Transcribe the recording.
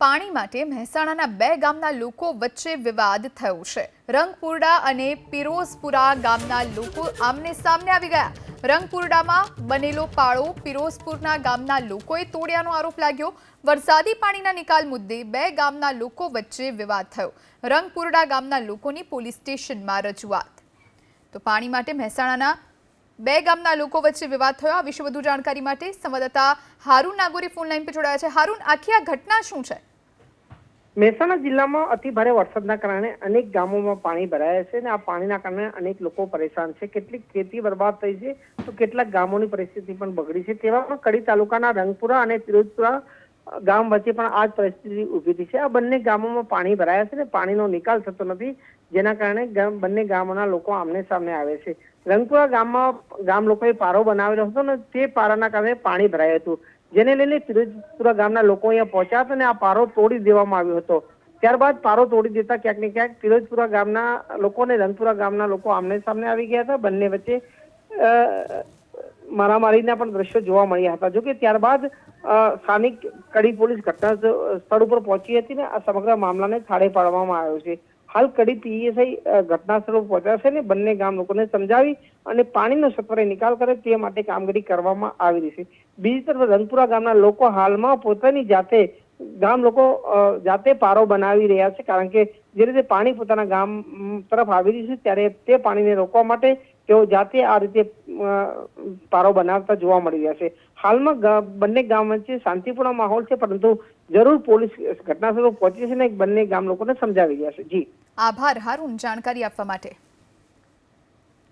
પાણી માટે મહેસાણાના બે ગામના લોકો વચ્ચે વિવાદ થયો છે। રંગપુરડા અને પિરોઝપુરા ગામના લોકો આમને સામને આવી ગયા। રંગપુરડામાં બનેલો પાળો પિરોઝપુરના ગામના લોકોએ તોડ્યાનો આરોપ લાગ્યો। વરસાદી પાણીના નિકાલ મુદ્દે બે ગામના લોકો વચ્ચે વિવાદ થયો। રંગપુરડા ગામના લોકોની પોલીસ સ્ટેશનમાં રજૂઆત। તો પાણી માટે મહેસાણાના બે ગામના લોકો વચ્ચે વિવાદ થયો। આ વિશે વધુ જાણકારી માટે સંવાદદાતા હારૂન નાગોરી ફોન લાઈન પર જોડાયા છે। હારૂન, આખી આ ઘટના શું છે? મહેસાણા જિલ્લામાં અતિ ભારે વરસાદના કારણે અનેક ગામોમાં પાણી ભરાયા છે અને આ પાણીના કારણે અનેક લોકો પરેશાન છે। કેટલીક ખેતી બરબાદ થઈ છે તો કેટલાક ગામોની પરિસ્થિતિ પણ બગડી છે। તેવામાં કડી તાલુકાના રંગપુરા અને પિરોઝપુરા ગામ વચ્ચે પણ આ જ પરિસ્થિતિ ઊભી થઈ છે। આ બંને ગામોમાં પાણી ભરાયા છે અને પાણીનો નિકાલ થતો નથી, જેના કારણે બંને ગામોના લોકો આમને સામને આવે છે। રંગપુરા ગામમાં ગામ લોકોએ પારો બનાવેલો હતો ને તે પારાના કારણે પાણી ભરાયું હતું, જેને લઈને પિરોઝપુરા ગામના લોકો અહીંયા પહોંચ્યા હતા અને આ પારો તોડી દેવામાં આવ્યો હતો। ત્યારબાદ પારો તોડી દેતા ક્યાંક ને ક્યાંક પિરોઝપુરા ગામના લોકો અને રંગપુરા ગામના લોકો આમને સામને આવી ગયા હતા। બંને વચ્ચે મારામારીના પણ દ્રશ્યો જોવા મળ્યા હતા। જોકે ત્યારબાદ સ્થાનિક કડી પોલીસ ઘટના સ્થળ ઉપર પહોંચી હતી ને આ સમગ્ર મામલાને થાળે પાડવામાં આવ્યો છે। હાલ કડી પીએસઆઈ ઘટના સ્થળ પર પહોંચ્યા છે ને બંને ગામ લોકોને સમજાવી અને પાણીનો સત્વરે નિકાલ કરે તે માટે કામગીરી કરવામાં આવી રહી છે। બીજી તરફ રંગપુરા ગામના લોકો હાલમાં પોતાની ગામ લોકો જાતે પારો બનાવી રહ્યા છે, કારણ કે જે રીતે પાણી પોતાના ગામ તરફ આવી રહ્યું છે ત્યારે તે પાણીને રોકવા માટે તેઓ જાતે આ રીતે પારો બનાવતા જોવા મળી રહ્યા છે। હાલમાં બંને ગામ વચ્ચે શાંતિપૂર્ણ માહોલ છે, પરંતુ જરૂર પોલીસ ઘટના સ્થળ પર પહોંચી છે ને બંને ગામ લોકોને સમજાવી રહ્યા છે। જી આભાર હારૂન, જાણકારી આપવા માટે।